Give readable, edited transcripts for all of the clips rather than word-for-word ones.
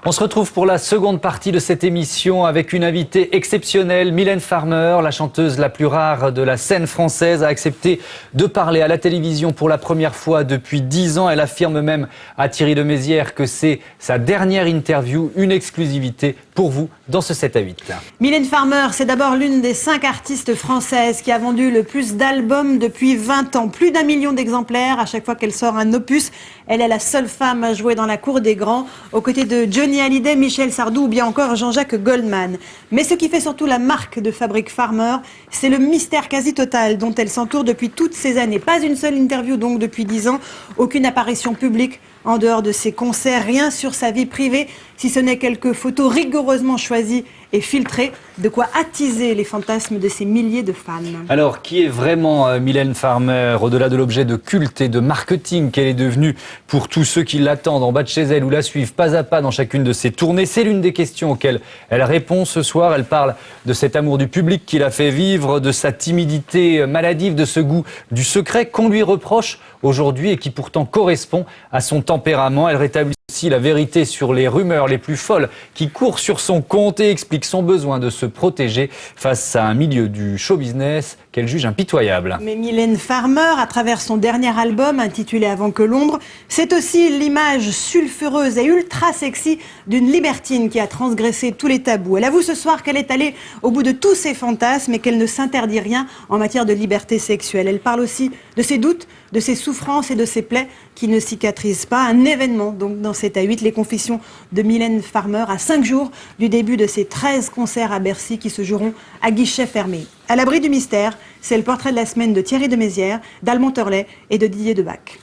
On se retrouve pour la seconde partie de cette émission avec une invitée exceptionnelle, Mylène Farmer, la chanteuse la plus rare de la scène française, a accepté de parler à la télévision pour la première fois depuis 10 ans. Elle affirme même à Thierry de Mézières que c'est sa dernière interview, une exclusivité pour vous dans ce 7 à 8. Mylène Farmer, c'est d'abord l'une des 5 artistes françaises qui a vendu le plus d'albums depuis 20 ans. Plus d'1 million d'exemplaires à chaque fois qu'elle sort un opus. Elle est la seule femme à jouer dans la cour des grands, aux côtés de Johnny Hallyday, Michel Sardou ou bien encore Jean-Jacques Goldman. Mais ce qui fait surtout la marque de fabrique Farmer, c'est le mystère quasi total dont elle s'entoure depuis toutes ces années. Pas une seule interview donc depuis 10 ans, aucune apparition publique en dehors de ses concerts, rien sur sa vie privée, si ce n'est quelques photos rigoureusement choisies et filtrées, de quoi attiser les fantasmes de ces milliers de fans. Alors, qui est vraiment Mylène Farmer, au-delà de l'objet de culte et de marketing qu'elle est devenue pour tous ceux qui l'attendent en bas de chez elle ou la suivent pas à pas dans chacune de ses tournées? C'est l'une des questions auxquelles elle répond ce soir. Elle parle de cet amour du public qui l'a fait vivre, de sa timidité maladive, de ce goût du secret qu'on lui reproche aujourd'hui et qui pourtant correspond à son tempérament. Elle rétablit aussi la vérité sur les rumeurs les plus folles qui courent sur son compte et explique son besoin de se protéger face à un milieu du show business qu'elle juge impitoyable. Mais Mylène Farmer, à travers son dernier album intitulé Avant que l'ombre, c'est aussi l'image sulfureuse et ultra sexy d'une libertine qui a transgressé tous les tabous. Elle avoue ce soir qu'elle est allée au bout de tous ses fantasmes et qu'elle ne s'interdit rien en matière de liberté sexuelle. Elle parle aussi de ses doutes, de ses souffrances et de ses plaies qui ne cicatrisent pas. Un événement donc dans 7 à 8, les confessions de Mylène Farmer à 5 jours du début de ses 13 concerts à Bercy qui se joueront à guichet fermé. À l'abri du mystère, c'est le portrait de la semaine de Thierry de Mézières, d'Almont Torlet et de Didier Debac.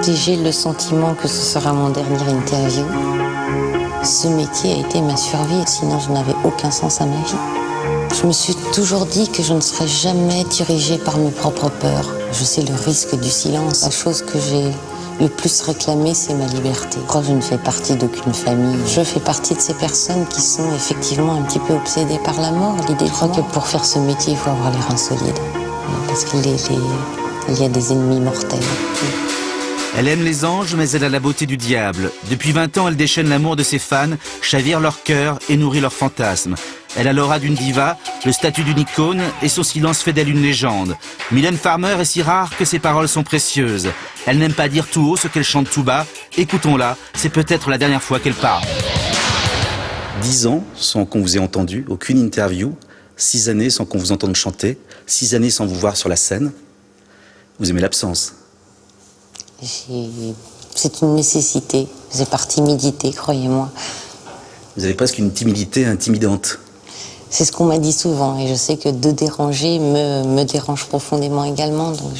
J'ai le sentiment que ce sera mon dernier interview. Ce métier a été ma survie, sinon je n'avais aucun sens à ma vie. Je me suis toujours dit que je ne serais jamais dirigée par mes propres peurs. Je sais le risque du silence. La chose que j'ai le plus réclamée, c'est ma liberté. Je crois que je ne fais partie d'aucune famille. Je fais partie de ces personnes qui sont effectivement un petit peu obsédées par la mort. L'idée, je crois que pour faire ce métier, il faut avoir les reins solides. Parce qu'il y a des ennemis mortels. Elle aime les anges, mais elle a la beauté du diable. Depuis 20 ans, elle déchaîne l'amour de ses fans, chavire leur cœur et nourrit leurs fantasmes. Elle a l'aura d'une diva, le statut d'une icône et son silence fait d'elle une légende. Mylène Farmer est si rare que ses paroles sont précieuses. Elle n'aime pas dire tout haut ce qu'elle chante tout bas. Écoutons-la, c'est peut-être la dernière fois qu'elle parle. 10 ans sans qu'on vous ait entendu, aucune interview. 6 années sans qu'on vous entende chanter. 6 années sans vous voir sur la scène. Vous aimez l'absence? C'est une nécessité. C'est par timidité, croyez-moi. Vous avez presque une timidité intimidante. C'est ce qu'on m'a dit souvent et je sais que de déranger me dérange profondément également, donc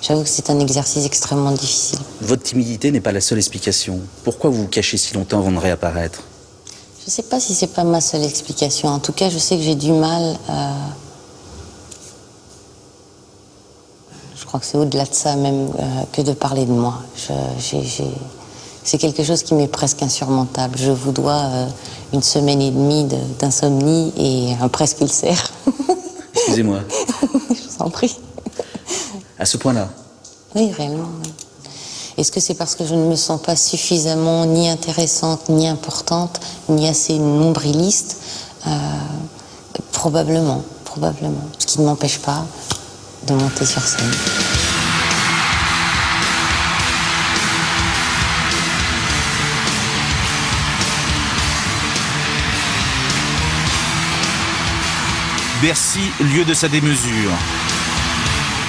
j'avoue que c'est un exercice extrêmement difficile. Votre timidité n'est pas la seule explication. Pourquoi vous vous cachez si longtemps avant de réapparaître? Je ne sais pas si c'est pas ma seule explication. En tout cas, je sais que j'ai du mal Je crois que c'est au-delà de ça même que de parler de moi. C'est quelque chose qui m'est presque insurmontable. Je vous dois 1 semaine et demie d'insomnie et un presque ulcère. Excusez-moi. Je vous en prie. À ce point-là? Oui, réellement. Oui. Est-ce que c'est parce que je ne me sens pas suffisamment ni intéressante, ni importante, ni assez nombriliste? Probablement. Ce qui ne m'empêche pas de monter sur scène. Bercy, lieu de sa démesure.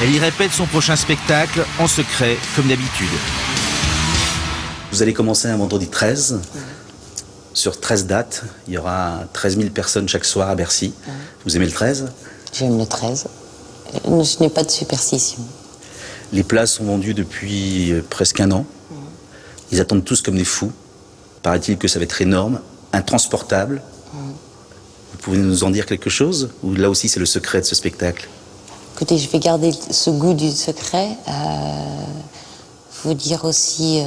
Elle y répète son prochain spectacle en secret, comme d'habitude. Vous allez commencer un vendredi 13. Sur 13 dates, il y aura 13 000 personnes chaque soir à Bercy. Vous aimez le 13? J'aime le 13. Je n'ai pas de superstition. Les places sont vendues depuis presque 1 an. Ils attendent tous comme des fous. Paraît-il que ça va être énorme, intransportable. Vous pouvez nous en dire quelque chose? Ou là aussi c'est le secret de ce spectacle? Écoutez, je vais garder ce goût du secret. Vous dire aussi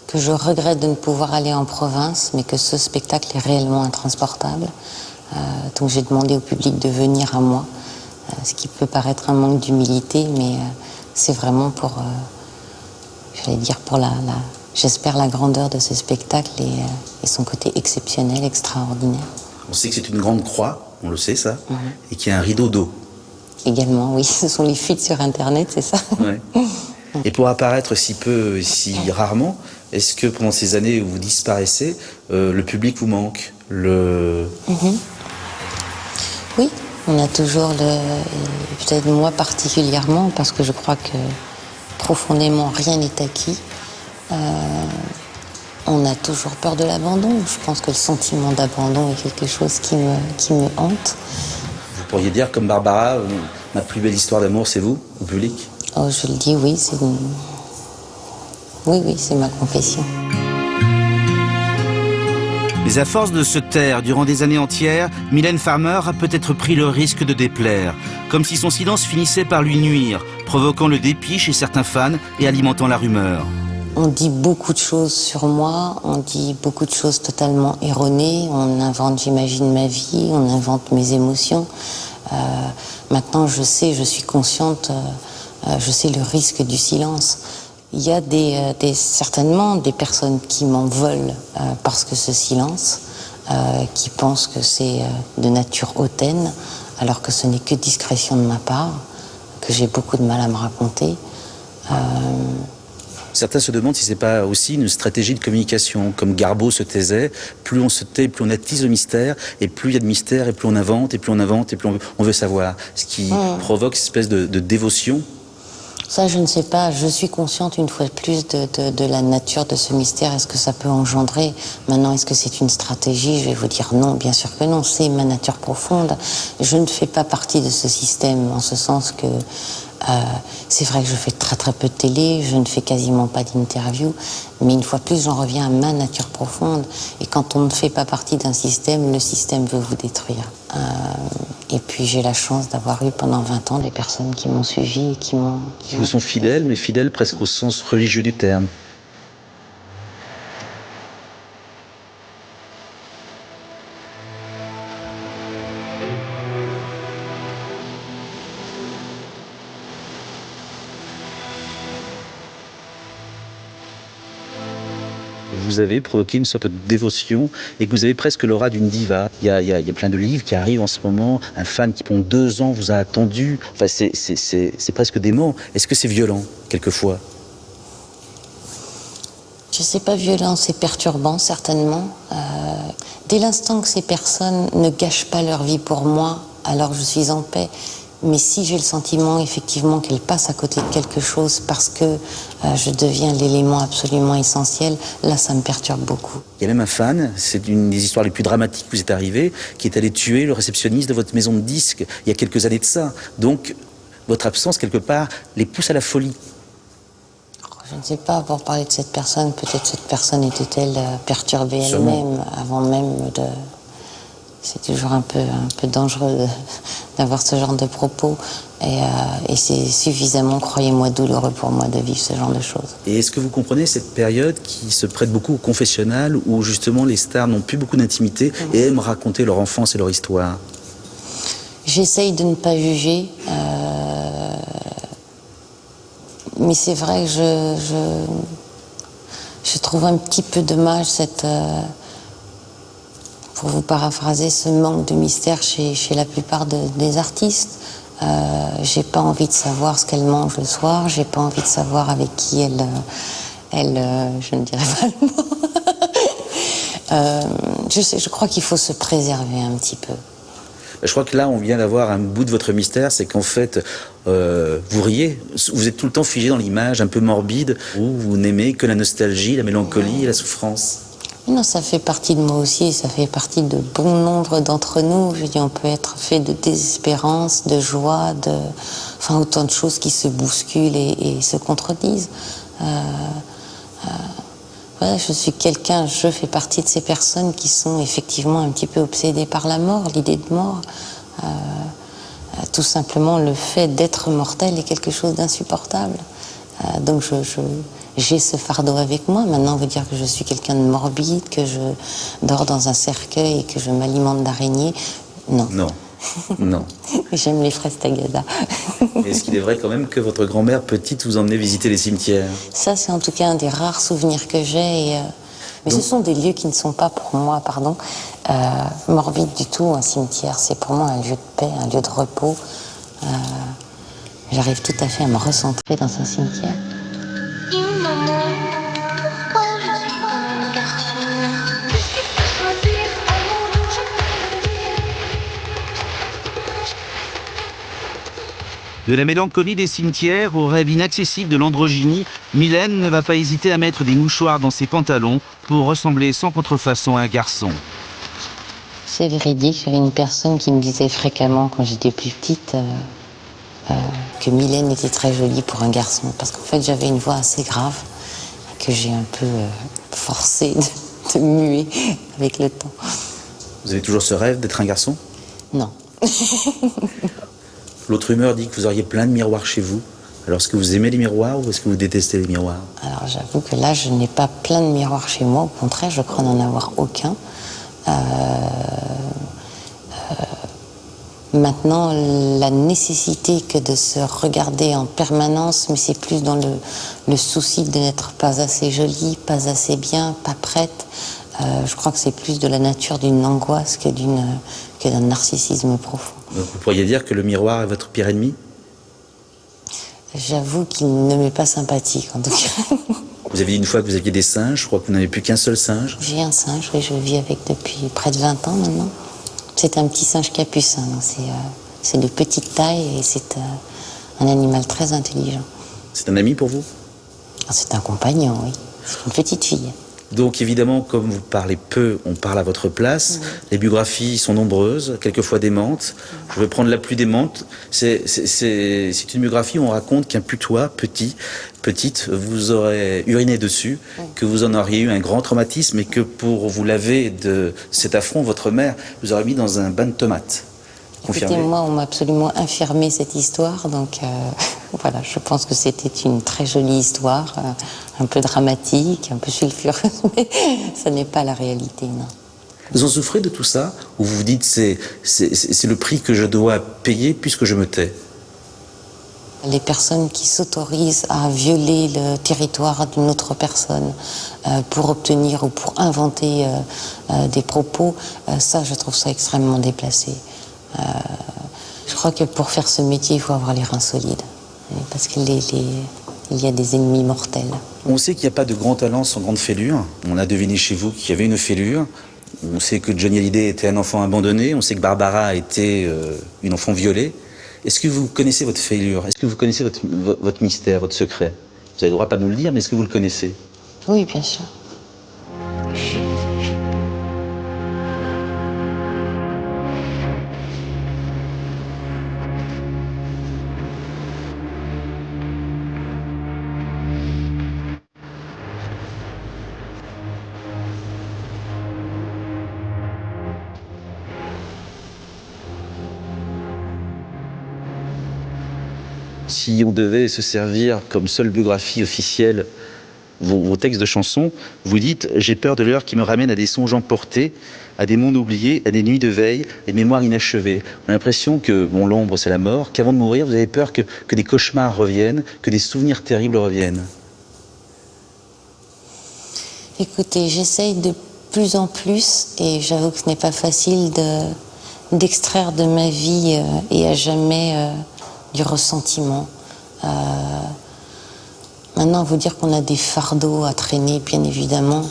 que je regrette de ne pouvoir aller en province, mais que ce spectacle est réellement intransportable. Donc j'ai demandé au public de venir à moi, ce qui peut paraître un manque d'humilité, mais c'est vraiment pour, j'allais dire, pour j'espère la grandeur de ce spectacle et son côté exceptionnel, extraordinaire. On sait que c'est une grande croix, on le sait ça, et qu'il y a un rideau d'eau. Également, oui, ce sont les fuites sur Internet, c'est ça. Ouais. Et pour apparaître si peu et si rarement, est-ce que pendant ces années où vous disparaissez, le public vous manque Oui, on a toujours peut-être moi particulièrement, parce que je crois que profondément rien n'est acquis. On a toujours peur de l'abandon. Je pense que le sentiment d'abandon est quelque chose qui me hante. Vous pourriez dire, comme Barbara, ma plus belle histoire d'amour, c'est vous, au public? Oh, je le dis, oui, oui, c'est ma confession. Mais à force de se taire durant des années entières, Mylène Farmer a peut-être pris le risque de déplaire, comme si son silence finissait par lui nuire, provoquant le dépit chez certains fans et alimentant la rumeur. On dit beaucoup de choses sur moi, on dit beaucoup de choses totalement erronées, on invente, j'imagine, ma vie, on invente mes émotions. Maintenant, je suis consciente, je sais le risque du silence. Il y a certainement des personnes qui m'en veulent parce que ce silence, qui pensent que c'est de nature hautaine, alors que ce n'est que discrétion de ma part, que j'ai beaucoup de mal à me raconter. Certains se demandent si c'est pas aussi une stratégie de communication. Comme Garbeau se taisait, plus on se tait, plus on attise le mystère, et plus il y a de mystère, et plus on invente, et plus on invente, et plus on veut savoir. Ce qui provoque cette espèce de dévotion. Ça, je ne sais pas. Je suis consciente, une fois de plus, de la nature de ce mystère. Est-ce que ça peut engendrer? Maintenant, est-ce que c'est une stratégie? Je vais vous dire non, bien sûr que non. C'est ma nature profonde. Je ne fais pas partie de ce système, en ce sens que c'est vrai que je fais très très peu de télé, je ne fais quasiment pas d'interview, mais une fois de plus, j'en reviens à ma nature profonde. Et quand on ne fait pas partie d'un système, le système veut vous détruire. Et puis j'ai la chance d'avoir eu pendant 20 ans des personnes qui m'ont suivi et qui vous sont fidèles, mais fidèles presque au sens religieux du terme. Vous avez provoqué une sorte de dévotion et que vous avez presque l'aura d'une diva. Il y a plein de livres qui arrivent en ce moment. Un fan qui pendant 2 ans vous a attendu. Enfin, c'est presque dément. Est-ce que c'est violent, quelquefois? Je sais pas, violent, c'est perturbant, certainement. Dès l'instant que ces personnes ne gâchent pas leur vie pour moi, alors je suis en paix. Mais si j'ai le sentiment, effectivement, qu'elles passent à côté de quelque chose parce que je deviens l'élément absolument essentiel, là, ça me perturbe beaucoup. Il y a même un fan, c'est une des histoires les plus dramatiques qui vous est arrivée, qui est allé tuer le réceptionniste de votre maison de disques il y a quelques années de ça. Donc, votre absence, quelque part, les pousse à la folie. Je ne sais pas, pour parler de cette personne, peut-être cette personne était-elle perturbée elle-même, avant même de... C'est toujours un peu dangereux d'avoir ce genre de propos. Et c'est suffisamment, croyez-moi, douloureux pour moi de vivre ce genre de choses. Et est-ce que vous comprenez cette période qui se prête beaucoup au confessionnal, où justement les stars n'ont plus beaucoup d'intimité et aiment raconter leur enfance et leur histoire? J'essaye de ne pas juger. Mais c'est vrai que je trouve un petit peu dommage pour vous paraphraser, ce manque de mystère chez la plupart des artistes. J'ai pas envie de savoir ce qu'elle mange le soir, j'ai pas envie de savoir avec qui elle je ne dirais pas le mot. Je crois qu'il faut se préserver un petit peu. Je crois que là, on vient d'avoir un bout de votre mystère, c'est qu'en fait, vous riez, vous êtes tout le temps figé dans l'image un peu morbide, où vous n'aimez que la nostalgie, la mélancolie et la souffrance. Non, ça fait partie de moi aussi, ça fait partie de bon nombre d'entre nous. Je dis, on peut être fait de désespérance, de joie, enfin autant de choses qui se bousculent et se contredisent. Voilà, je fais partie de ces personnes qui sont effectivement un petit peu obsédées par la mort, l'idée de mort. Tout simplement, le fait d'être mortel est quelque chose d'insupportable. Donc j'ai ce fardeau avec moi. Maintenant, on veut dire que je suis quelqu'un de morbide, que je dors dans un cercueil et que je m'alimente d'araignées. Non. Non. Non. J'aime les fraises tagada. Est-ce qu'il est vrai quand même que votre grand-mère petite vous emmenait visiter les cimetières? Ça, c'est en tout cas un des rares souvenirs que j'ai. Mais ce sont des lieux qui ne sont pas pour moi, morbides du tout. Un cimetière, c'est pour moi un lieu de paix, un lieu de repos. J'arrive tout à fait à me recentrer dans un cimetière. Maman, pourquoi je suis comme un garçon? Qu'est-ce qu'il faut choisir? De la mélancolie des cimetières au rêve inaccessible de l'androgynie, Mylène ne va pas hésiter à mettre des mouchoirs dans ses pantalons pour ressembler sans contrefaçon à un garçon. C'est véridique, j'avais une personne qui me disait fréquemment quand j'étais plus petite que Mylène était très jolie pour un garçon. Parce qu'en fait j'avais une voix assez grave que j'ai un peu forcé de muer avec le temps. Vous avez toujours ce rêve d'être un garçon? Non. L'autre rumeur dit que vous auriez plein de miroirs chez vous. Alors, est-ce que vous aimez les miroirs ou est-ce que vous détestez les miroirs? Alors j'avoue que là, je n'ai pas plein de miroirs chez moi. Au contraire, je crois n'en avoir aucun. Maintenant, la nécessité que de se regarder en permanence, mais c'est plus dans le souci de n'être pas assez jolie, pas assez bien, pas prête. Je crois que c'est plus de la nature d'une angoisse que d'un narcissisme profond. Donc, vous pourriez dire que le miroir est votre pire ennemi? J'avoue qu'il ne m'est pas sympathique, en tout cas. Vous avez dit une fois que vous aviez des singes, je crois que vous n'avez plus qu'un seul singe. J'ai un singe, oui, je vis avec depuis près de 20 ans maintenant. C'est un petit singe capucin, c'est de petite taille et c'est un animal très intelligent. C'est un ami pour vous? C'est un compagnon, oui. C'est une petite fille. Donc évidemment, comme vous parlez peu, on parle à votre place. Les biographies sont nombreuses, quelquefois démentes. Je vais prendre la plus démente. C'est une biographie où on raconte qu'un putois, petite, vous aurait uriné dessus, que vous en auriez eu un grand traumatisme et que pour vous laver de cet affront, votre mère vous aurait mis dans un bain de tomates. Confirmé? Écoutez, moi, on m'a absolument infirmé cette histoire, donc voilà, je pense que c'était une très jolie histoire, un peu dramatique, un peu sulfureuse, mais ça n'est pas la réalité, non. Vous en souffrez de tout ça? Ou vous vous dites c'est le prix que je dois payer puisque je me tais? Les personnes qui s'autorisent à violer le territoire d'une autre personne pour obtenir ou pour inventer des propos, ça, je trouve ça extrêmement déplacé. Je crois que pour faire ce métier, il faut avoir les reins solides. Parce qu'il y a des ennemis mortels. On sait qu'il n'y a pas de grand talent sans grande fêlure. On a deviné chez vous qu'il y avait une fêlure. On sait que Johnny Hallyday était un enfant abandonné. On sait que Barbara était une enfant violée. Est-ce que vous connaissez votre fêlure? Est-ce que vous connaissez votre mystère, votre secret? Vous avez le droit de pas nous le dire, mais est-ce que vous le connaissez? Oui, bien sûr. Si on devait se servir comme seule biographie officielle vos textes de chansons, vous dites « J'ai peur de l'heure qui me ramène à des songes emportés, à des mondes oubliés, à des nuits de veille, des mémoires inachevées. » On a l'impression que, bon, l'ombre c'est la mort, qu'avant de mourir, vous avez peur que des cauchemars reviennent, que des souvenirs terribles reviennent. Écoutez, j'essaye de plus en plus, et j'avoue que ce n'est pas facile d'extraire de ma vie et à jamais du ressentiment. Maintenant, vous dire qu'on a des fardeaux à traîner, bien évidemment,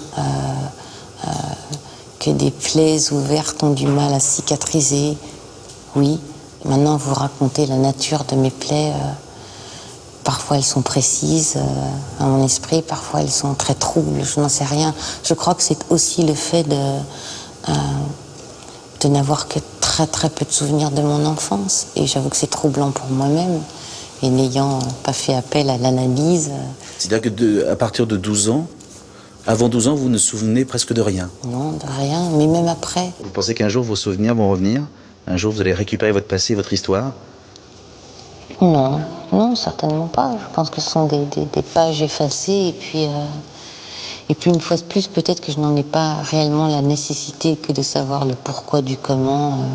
que des plaies ouvertes ont du mal à cicatriser, oui. Maintenant, vous racontez la nature de mes plaies. Parfois, elles sont précises à mon esprit, parfois, elles sont très troubles, je n'en sais rien. Je crois que c'est aussi le fait de n'avoir que très très peu de souvenirs de mon enfance. Et j'avoue que c'est troublant pour moi-même. Et n'ayant pas fait appel à l'analyse. C'est-à-dire qu'à partir de 12 ans, avant 12 ans, vous ne vous souvenez presque de rien? Non, de rien, mais même après. Vous pensez qu'un jour vos souvenirs vont revenir? Un jour vous allez récupérer votre passé, votre histoire? Non, non, certainement pas. Je pense que ce sont des pages effacées et puis une fois de plus, peut-être que je n'en ai pas réellement la nécessité que de savoir le pourquoi du comment.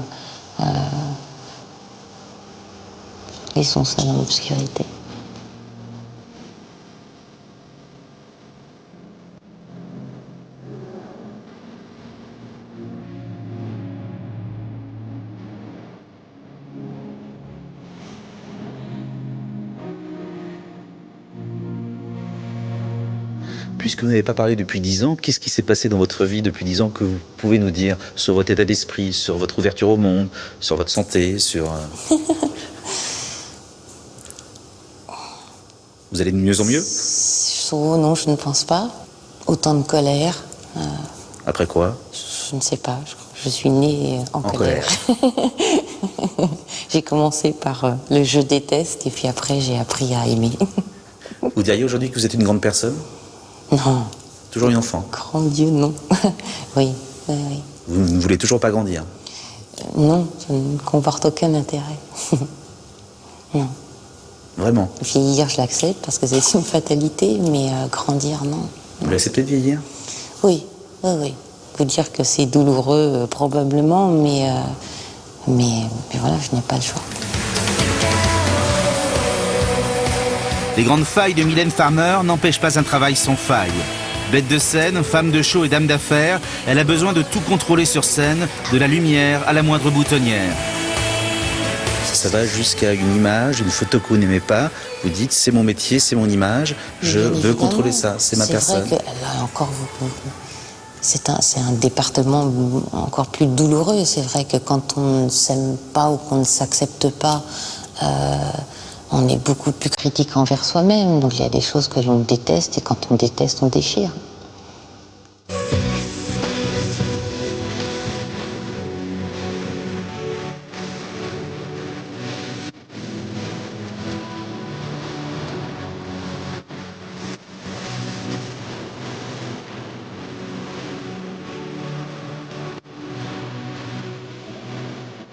Laissons ça dans l'obscurité. Puisque vous n'avez pas parlé depuis 10 ans, qu'est-ce qui s'est passé dans votre vie depuis 10 ans que vous pouvez nous dire sur votre état d'esprit, sur votre ouverture au monde, sur votre santé, sur... Vous allez de mieux en mieux? Oh non, je ne pense pas. Autant de colère. Après quoi? Je ne sais pas. Je suis née en colère. J'ai commencé par le je déteste et puis après j'ai appris à aimer. Vous diriez aujourd'hui que vous êtes une grande personne? Non. Toujours une enfant? Grand Dieu, non. Oui, oui, oui. Vous ne voulez toujours pas grandir? Non, ça ne comporte aucun intérêt. Non. Vraiment? Vieillir, je l'accepte parce que c'est une fatalité, mais grandir, non. Vous l'acceptez de vieillir? Oui, oui, oui. Vous dire que c'est douloureux, probablement, mais voilà, je n'ai pas le choix. Les grandes failles de Mylène Farmer n'empêchent pas un travail sans faille. Bête de scène, femme de show et dame d'affaires, elle a besoin de tout contrôler sur scène, de la lumière à la moindre boutonnière. Ça va jusqu'à une image, une photo que vous n'aimez pas. Vous dites, c'est mon métier, c'est mon image, je Bien veux évidemment, contrôler ça, c'est ma personne. C'est vrai que, là encore, c'est un département encore plus douloureux. C'est vrai que quand on ne s'aime pas ou qu'on ne s'accepte pas, on est beaucoup plus critique envers soi-même. Donc il y a des choses que l'on déteste et quand on déteste, on déchire.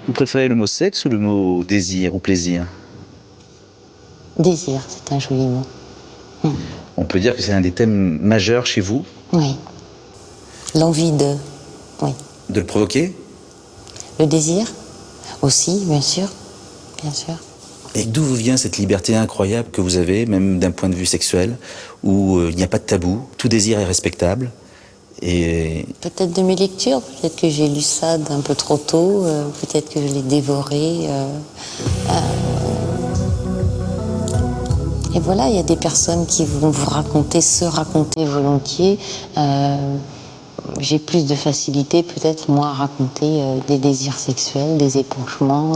Vous préférez le mot sexe ou le mot désir ou plaisir? Désir, c'est un joli mot. On peut dire que c'est un des thèmes majeurs chez vous, Oui. L'envie de... Oui. de le provoquer. Le désir aussi, bien sûr. Bien sûr. Et d'où vous vient cette liberté incroyable que vous avez, même d'un point de vue sexuel, où il n'y a pas de tabou, tout désir est respectable? Et Peut-être de mes lectures, peut-être que j'ai lu ça d'un peu trop tôt, peut-être que je l'ai dévoré. Et voilà, il y a des personnes qui vont vous raconter, se raconter volontiers. J'ai plus de facilité, peut-être, moi, à raconter des désirs sexuels, des épanchements.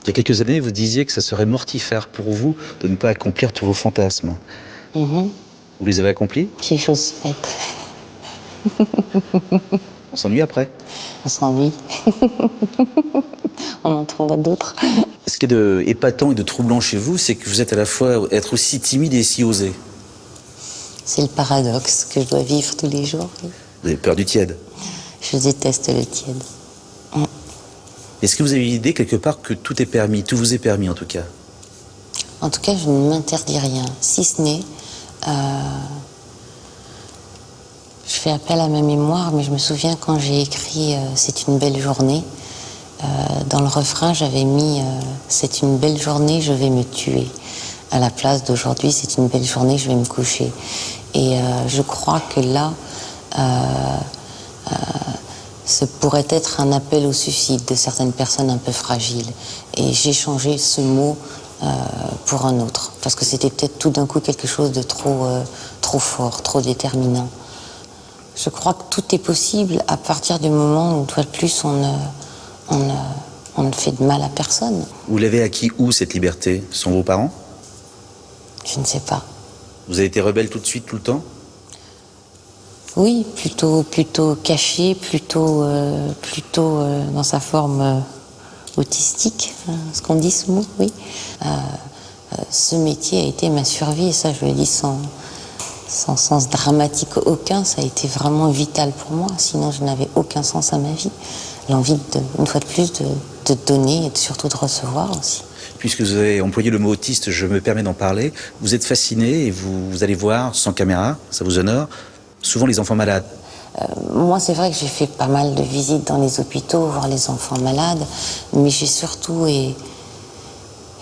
il y a quelques années, vous disiez que ça serait mortifère pour vous de ne pas accomplir tous vos fantasmes. Vous les avez accomplis? C'est chose faite. On s'ennuie après. On s'ennuie. On en trouvera d'autres. Ce qui est de épatant et de troublant chez vous, c'est que vous êtes à la fois être aussi timide et si osé. C'est le paradoxe que je dois vivre tous les jours. Vous avez peur du tiède. Je déteste le tiède. Est-ce que vous avez l'idée quelque part que tout est permis, tout vous est permis en tout cas? En tout cas, je ne m'interdis rien, si ce n'est... je fais appel à ma mémoire, mais je me souviens quand j'ai écrit « C'est une belle journée », dans le refrain, j'avais mis « C'est une belle journée, je vais me tuer ». À la place d'aujourd'hui, c'est une belle journée, je vais me coucher. Et je crois que là, ce pourrait être un appel au suicide de certaines personnes un peu fragiles. Et j'ai changé ce mot pour un autre, parce que c'était peut-être tout d'un coup quelque chose de trop fort, trop déterminant. Je crois que tout est possible à partir du moment où, une fois de plus, on ne fait de mal à personne. Vous l'avez acquis où cette liberté? Ce sont vos parents? Je ne sais pas. Vous avez été rebelle tout de suite, tout le temps? Oui, plutôt caché, plutôt dans sa forme autistique, ce qu'on dit ce mot, oui. Ce métier a été ma survie, et ça je le dis sans sens dramatique aucun, ça a été vraiment vital pour moi, sinon je n'avais aucun sens à ma vie. L'envie, une fois de plus, de donner et surtout de recevoir aussi. Puisque vous avez employé le mot autiste, je me permets d'en parler. Vous êtes fasciné et vous allez voir, sans caméra, ça vous honore, souvent les enfants malades. Moi, c'est vrai que j'ai fait pas mal de visites dans les hôpitaux, voir les enfants malades, mais j'ai surtout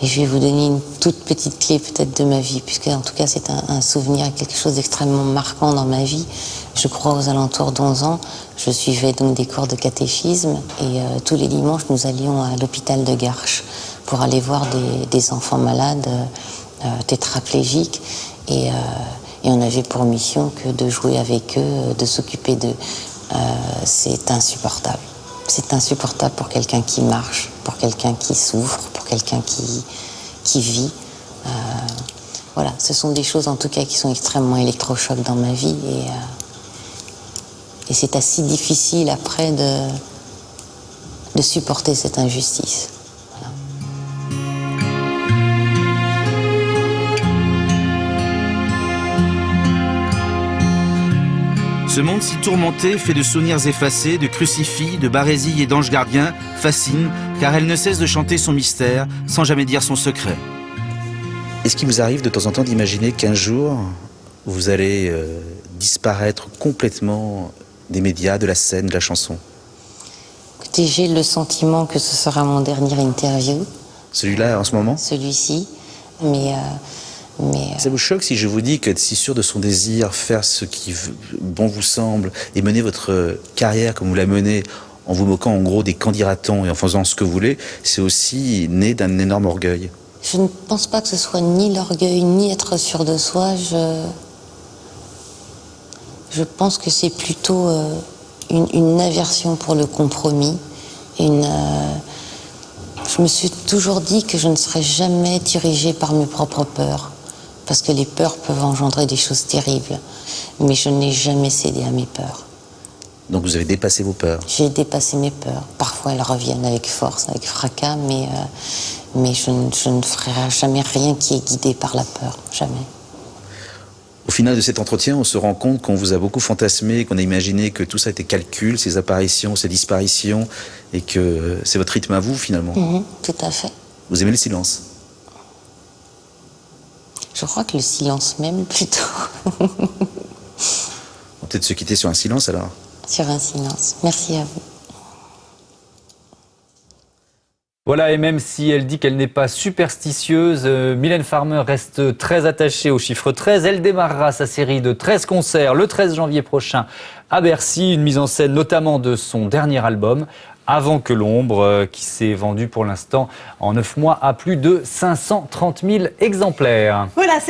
Et je vais vous donner une toute petite clé peut-être de ma vie, puisque en tout cas c'est un souvenir, quelque chose d'extrêmement marquant dans ma vie. Je crois aux alentours d'11 ans, je suivais donc des cours de catéchisme et tous les dimanches nous allions à l'hôpital de Garches pour aller voir des enfants malades, tétraplégiques et on avait pour mission que de jouer avec eux, de s'occuper d'eux. C'est insupportable. C'est insupportable pour quelqu'un qui marche, pour quelqu'un qui souffre, pour quelqu'un qui vit. Voilà, ce sont des choses en tout cas qui sont extrêmement électrochocs dans ma vie et c'est assez difficile après de supporter cette injustice. Voilà. Ce monde si tourmenté, fait de souvenirs effacés, de crucifix, de barésilles et d'anges gardiens, fascine, car elle ne cesse de chanter son mystère, sans jamais dire son secret. Est-ce qu'il vous arrive de temps en temps d'imaginer qu'un jour, vous allez disparaître complètement des médias, de la scène, de la chanson? Écoutez, j'ai le sentiment que ce sera mon dernier interview. Celui-là, en ce moment? Celui-ci, mais Ça vous choque si je vous dis que si sûr de son désir, faire ce qui bon vous semble et mener votre carrière comme vous la menez en vous moquant en gros des candidatons et en faisant ce que vous voulez, c'est aussi né d'un énorme orgueil? je ne pense pas que ce soit ni l'orgueil, ni être sûr de soi. Je pense que c'est plutôt une aversion pour le compromis. Je me suis toujours dit que je ne serais jamais dirigée par mes propres peurs. Parce que les peurs peuvent engendrer des choses terribles. Mais je n'ai jamais cédé à mes peurs. Donc vous avez dépassé vos peurs? J'ai dépassé mes peurs. Parfois elles reviennent avec force, avec fracas, mais je ne ferai jamais rien qui est guidé par la peur. Jamais. Au final de cet entretien, on se rend compte qu'on vous a beaucoup fantasmé, qu'on a imaginé que tout ça était calcul, ces apparitions, ces disparitions, et que c'est votre rythme à vous finalement. Tout à fait. Vous aimez le silence? Je crois que le silence même, plutôt. On va peut-être se quitter sur un silence alors. Sur un silence. Merci à vous. Voilà, et même si elle dit qu'elle n'est pas superstitieuse, Mylène Farmer reste très attachée au chiffre 13. Elle démarrera sa série de 13 concerts le 13 janvier prochain à Bercy, une mise en scène notamment de son dernier album, Avant que l'ombre, qui s'est vendu pour l'instant en 9 mois à plus de 530 000 exemplaires. Voilà, c'est